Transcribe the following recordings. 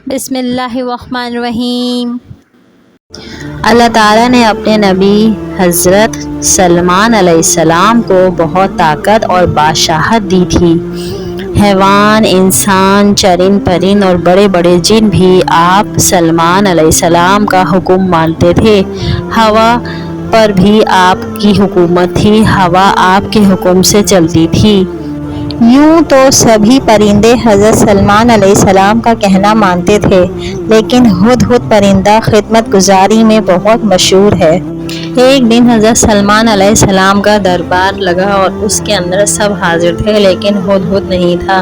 بسم اللہ الرحمن الرحیم۔ اللہ تعالیٰ نے اپنے نبی حضرت سلیمان علیہ السلام کو بہت طاقت اور بادشاہت دی تھی۔ حیوان، انسان، چرند پرند اور بڑے بڑے جن بھی آپ سلیمان علیہ السلام کا حکم مانتے تھے۔ ہوا پر بھی آپ کی حکومت تھی، ہوا آپ کے حکم سے چلتی تھی۔ یوں تو سبھی پرندے حضرت سلیمان علیہ السلام کا کہنا مانتے تھے، لیکن ہدہد پرندہ خدمت گزاری میں بہت مشہور ہے۔ ایک دن حضرت سلیمان علیہ السلام کا دربار لگا اور اس کے اندر سب حاضر تھے، لیکن ہدہد نہیں تھا۔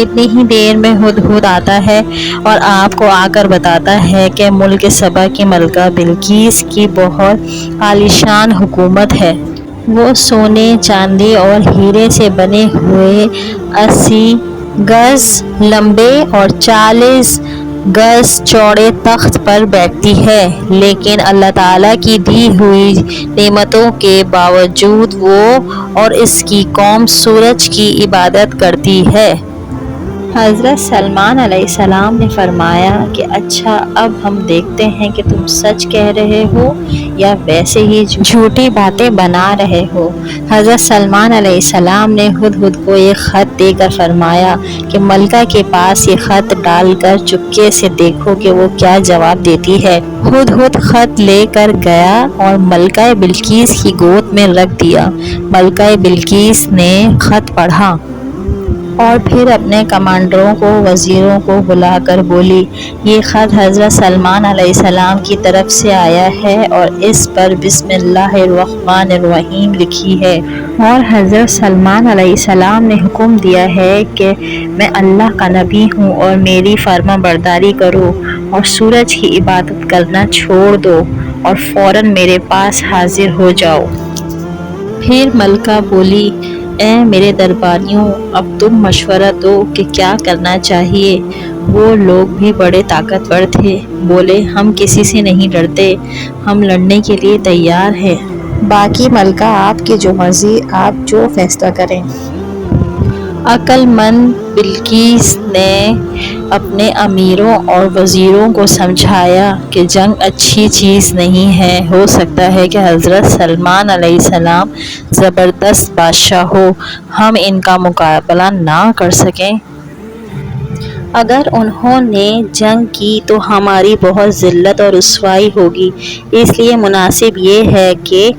اتنی ہی دیر میں ہدہد آتا ہے اور آپ کو آ کر بتاتا ہے کہ ملک سبا کی ملکہ بلقیس کی بہت عالیشان حکومت ہے۔ وہ سونے، چاندی اور ہیرے سے بنے ہوئے 80 گز لمبے اور 40 گز چوڑے تخت پر بیٹھتی ہے، لیکن اللہ تعالیٰ کی دی ہوئی نعمتوں کے باوجود وہ اور اس کی قوم سورج کی عبادت کرتی ہے۔ حضرت سلیمان علیہ السلام نے فرمایا کہ اچھا، اب ہم دیکھتے ہیں کہ تم سچ کہہ رہے ہو یا ویسے ہی جھوٹی باتیں بنا رہے ہو۔ حضرت سلیمان علیہ السلام نے ہدہد کو ایک خط دے کر فرمایا کہ ملکہ کے پاس یہ خط ڈال کر چپکے سے دیکھو کہ وہ کیا جواب دیتی ہے۔ ہدہد خط لے کر گیا اور ملکہ بلقیس کی گود میں رکھ دیا۔ ملکہ بلقیس نے خط پڑھا اور پھر اپنے کمانڈروں کو، وزیروں کو بلا کر بولی، یہ خط حضرت سلیمان علیہ السلام کی طرف سے آیا ہے اور اس پر بسم اللہ الرحمن الرحیم لکھی ہے، اور حضرت سلیمان علیہ السلام نے حکم دیا ہے کہ میں اللہ کا نبی ہوں اور میری فرما برداری کرو اور سورج کی عبادت کرنا چھوڑ دو اور فوراً میرے پاس حاضر ہو جاؤ۔ پھر ملکہ بولی، اے میرے درباریوں، اب تم مشورہ دو کہ کیا کرنا چاہیے۔ وہ لوگ بھی بڑے طاقتور تھے، بولے، ہم کسی سے نہیں ڈرتے، ہم لڑنے کے لیے تیار ہیں۔ باقی ملکہ آپ کی جو مرضی، آپ جو فیصلہ کریں۔ عقل مند بلقیس نے اپنے امیروں اور وزیروں کو سمجھایا کہ جنگ اچھی چیز نہیں ہے، ہو سکتا ہے کہ حضرت سلیمان علیہ السلام زبردست بادشاہ ہو، ہم ان کا مقابلہ نہ کر سکیں۔ اگر انہوں نے جنگ کی تو ہماری بہت ذلت اور رسوائی ہوگی، اس لیے مناسب یہ ہے کہ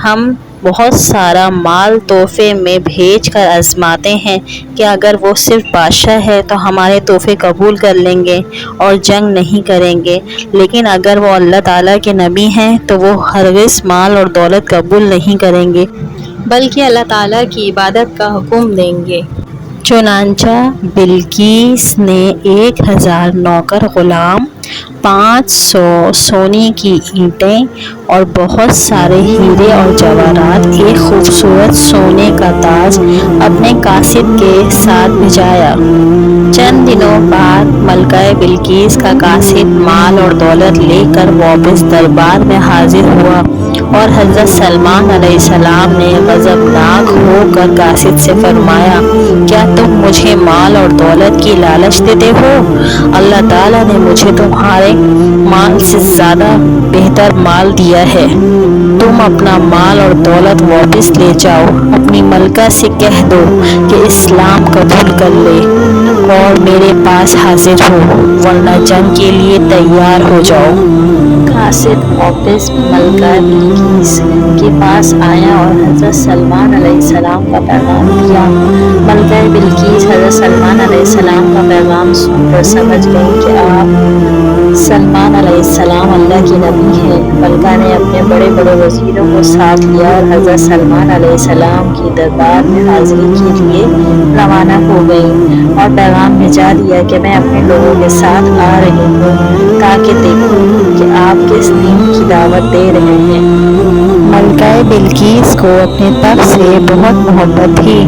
ہم بہت سارا مال تحفے میں بھیج کر آزماتے ہیں کہ اگر وہ صرف بادشاہ ہے تو ہمارے تحفے قبول کر لیں گے اور جنگ نہیں کریں گے، لیکن اگر وہ اللہ تعالیٰ کے نبی ہیں تو وہ ہرگز مال اور دولت قبول نہیں کریں گے، بلکہ اللہ تعالیٰ کی عبادت کا حکم دیں گے۔ چنانچہ بلقیس نے 1000 نوکر غلام، 500 سونے کی اینٹیں اور بہت سارے ہیرے اور جواہرات، ایک خوبصورت سونے کا تاج اپنے قاصد کے ساتھ بھیجایا۔ چند دنوں بعد ملکہ بلقیس کا قاصد مال اور دولت لے کر واپس دربار میں حاضر ہوا، اور حضرت سلیمان علیہ السلام نے غضبناک ہو کر قاصد سے فرمایا، کیا تم مجھے مال اور دولت کی لالچ دیتے ہو؟ اللہ تعالیٰ نے مجھے تمہارے مال سے زیادہ بہتر مال دیا ہے، تم اپنا مال اور دولت واپس لے جاؤ، اپنی ملکہ سے کہہ دو کہ اسلام قبول کر لے اور میرے پاس حاضر ہو، ورنہ جنگ کے لیے تیار ہو جاؤ۔ قاصد واپس ملکہ بلقیس کے پاس آیا اور حضرت سلیمان علیہ السلام کا پیغام دیا۔ ملکہ بلقیس حضرت سلیمان علیہ السلام کا پیغام سن کر سمجھ گئی کہ آپ سلیمان علیہ السلام اللہ کی نبی ہیں۔ ملکہ نے اپنے بڑے بڑے وزیروں کو ساتھ لیا اور حضرت سلیمان علیہ السلام کی دربار میں حاضری کے لیے روانہ ہو گئی اور پیغام بھیجا دیا کہ میں اپنے لوگوں کے ساتھ آ رہی ہوں تاکہ دیکھوں کہ آپ کس دین کی دعوت دے رہے ہیں۔ ملکہ بلقیس کو اپنے تخت سے بہت محبت تھی،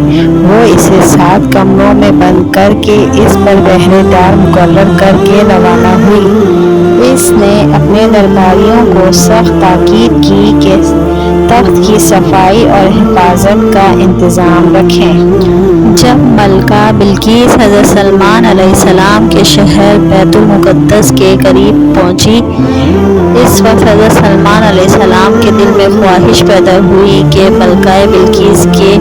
وہ اسے 7 کمروں میں بند کر کے اس پر پہرے دار مقرر کر کے روانہ ہوئی۔ اس نے اپنے درباریوں کو سخت تاکید کی کہ تخت کی صفائی اور حفاظت کا انتظام رکھیں۔ جب ملکہ بلقیس حضرت سلمان علیہ السلام کے شہر بیت المقدس کے قریب پہنچی، اس وقت حضرت سلمان علیہ السلام کے دل میں خواہش پیدا ہوئی کہ ملکہ بلقیس کے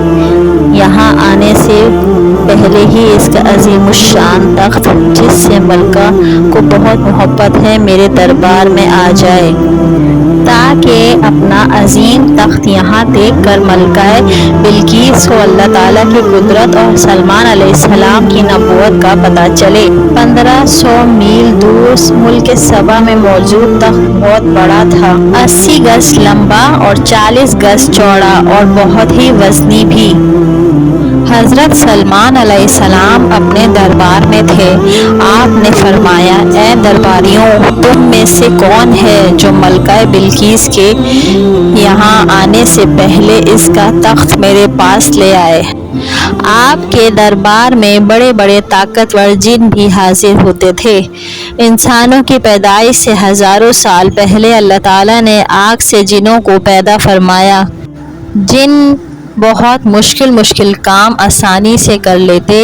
یہاں آنے سے پہلے ہی اس کا عظیم الشان تخت، جس سے ملکہ کو بہت محبت ہے، میرے دربار میں آ جائے، تاکہ اپنا عظیم تخت یہاں دیکھ کر ملکہ بلقیس کو اللہ تعالیٰ کی قدرت اور سلمان علیہ السلام کی نبوت کا پتہ چلے۔ 1500 میل دور ملک سبا میں موجود تخت بہت بڑا تھا، 80 گز لمبا اور 40 گز چوڑا اور بہت ہی وزنی بھی۔ حضرت سلمان علیہ السلام اپنے دربار میں تھے۔ آپ نے فرمایا، اے درباریوں، تم میں سے کون ہے جو ملکہ بلقیس کے یہاں آنے سے پہلے اس کا تخت میرے پاس لے آئے؟ آپ کے دربار میں بڑے بڑے طاقتور جن بھی حاضر ہوتے تھے۔ انسانوں کی پیدائش سے ہزاروں سال پہلے اللہ تعالیٰ نے آگ سے جنوں کو پیدا فرمایا۔ جن بہت مشکل کام آسانی سے کر لیتے،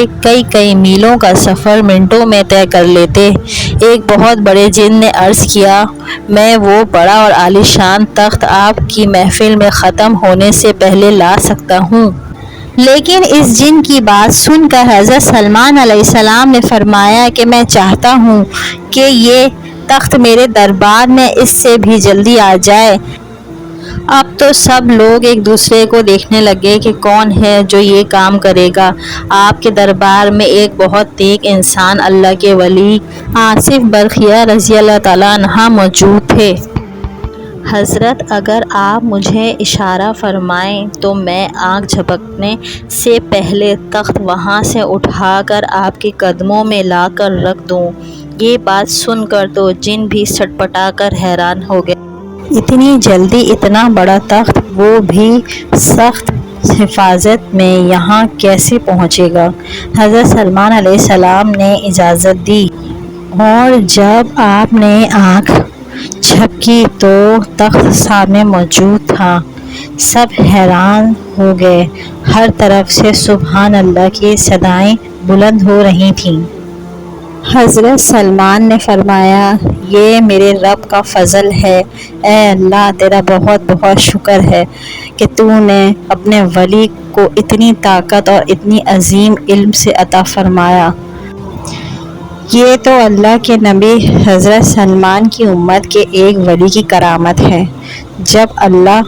کئی میلوں کا سفر منٹوں میں طے کر لیتے۔ ایک بہت بڑے جن نے عرض کیا، میں وہ بڑا اور عالیشان تخت آپ کی محفل میں ختم ہونے سے پہلے لا سکتا ہوں۔ لیکن اس جن کی بات سن کر حضرت سلمان علیہ السلام نے فرمایا کہ میں چاہتا ہوں کہ یہ تخت میرے دربار میں اس سے بھی جلدی آ جائے۔ اب تو سب لوگ ایک دوسرے کو دیکھنے لگے کہ کون ہے جو یہ کام کرے گا۔ آپ کے دربار میں ایک بہت نیک انسان، اللہ کے ولی آصف برقیہ رضی اللہ تعالیٰ عنہ موجود تھے۔ حضرت، اگر آپ مجھے اشارہ فرمائیں تو میں آنکھ جھپکنے سے پہلے تخت وہاں سے اٹھا کر آپ کے قدموں میں لا کر رکھ دوں۔ یہ بات سن کر تو جن بھی سٹپٹا کر حیران ہو گئے۔ اتنی جلدی اتنا بڑا تخت، وہ بھی سخت حفاظت میں، یہاں کیسے پہنچے گا؟ حضرت سلمان علیہ السلام نے اجازت دی، اور جب آپ نے آنکھ جھپکی تو تخت سامنے موجود تھا۔ سب حیران ہو گئے۔ ہر طرف سے سبحان اللہ کی صدائیں بلند ہو رہی تھیں۔ حضرت سلمان نے فرمایا، یہ میرے رب کا فضل ہے۔ اے اللہ، تیرا بہت بہت شکر ہے کہ تو نے اپنے ولی کو اتنی طاقت اور اتنی عظیم علم سے عطا فرمایا۔ یہ تو اللہ کے نبی حضرت سلمان کی امت کے ایک ولی کی کرامت ہے۔ جب اللہ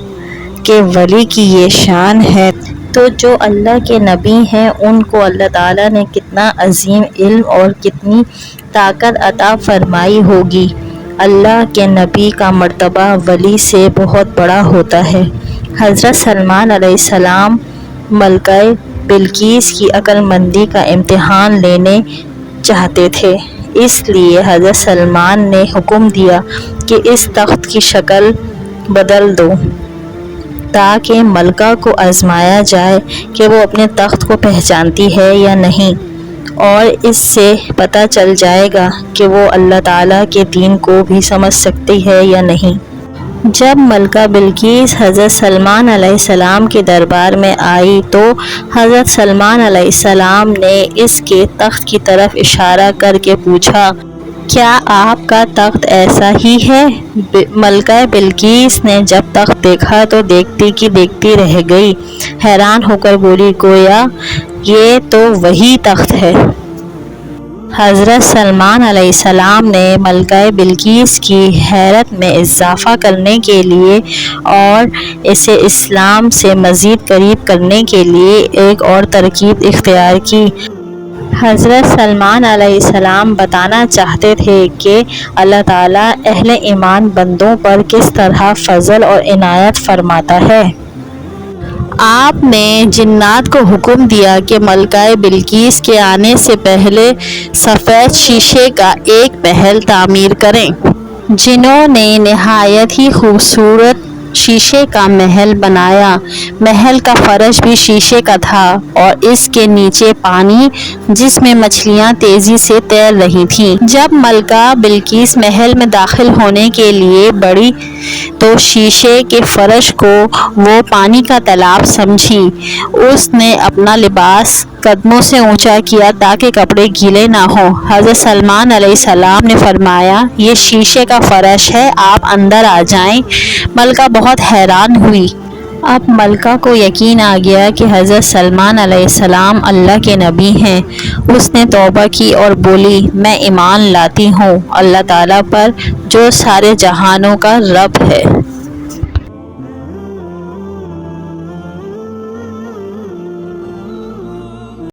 کے ولی کی یہ شان ہے تو جو اللہ کے نبی ہیں ان کو اللہ تعالیٰ نے کتنا عظیم علم اور کتنی طاقت عطا فرمائی ہوگی۔ اللہ کے نبی کا مرتبہ ولی سے بہت بڑا ہوتا ہے۔ حضرت سلمان علیہ السلام ملکہ بلقیس کی عقل مندی کا امتحان لینے چاہتے تھے، اس لیے حضرت سلمان نے حکم دیا کہ اس تخت کی شکل بدل دو، تاکہ ملکہ کو آزمایا جائے کہ وہ اپنے تخت کو پہچانتی ہے یا نہیں، اور اس سے پتہ چل جائے گا کہ وہ اللہ تعالیٰ کے دین کو بھی سمجھ سکتی ہے یا نہیں۔ جب ملکہ بلقیس حضرت سلمان علیہ السلام کے دربار میں آئی تو حضرت سلمان علیہ السلام نے اس کے تخت کی طرف اشارہ کر کے پوچھا، کیا آپ کا تخت ایسا ہی ہے؟ ملکہ بلقیس نے جب تخت دیکھا تو دیکھتی کی دیکھتی رہ گئی، حیران ہو کر بولی، گویا یہ تو وہی تخت ہے۔ حضرت سلمان علیہ السلام نے ملکہ بلقیس کی حیرت میں اضافہ کرنے کے لیے اور اسے اسلام سے مزید قریب کرنے کے لیے ایک اور ترکیب اختیار کی۔ حضرت سلمان علیہ السلام بتانا چاہتے تھے کہ اللہ تعالیٰ اہل ایمان بندوں پر کس طرح فضل اور عنایت فرماتا ہے۔ آپ نے جنات کو حکم دیا کہ ملکہ بلقیس کے آنے سے پہلے سفید شیشے کا ایک محل تعمیر کریں۔ جنوں نے نہایت ہی خوبصورت شیشے کا محل بنایا۔ محل کا فرش بھی شیشے کا تھا اور اس کے نیچے پانی جس میں مچھلیاں تیزی سے تیر رہی تھیں۔ جب ملکہ بلقیس محل میں داخل ہونے کے لیے بڑھی تو شیشے کے فرش کو وہ پانی کا تالاب سمجھی۔ اس نے اپنا لباس قدموں سے اونچا کیا تاکہ کپڑے گیلے نہ ہوں۔ حضرت سلمان علیہ السلام نے فرمایا، یہ شیشے کا فرش ہے، آپ اندر آ جائیں۔ ملکہ بہت حیران ہوئی۔ اب ملکہ کو یقین آ گیا کہ حضرت سلمان علیہ السلام اللہ کے نبی ہیں۔ اس نے توبہ کی اور بولی، میں ایمان لاتی ہوں اللہ تعالیٰ پر جو سارے جہانوں کا رب ہے۔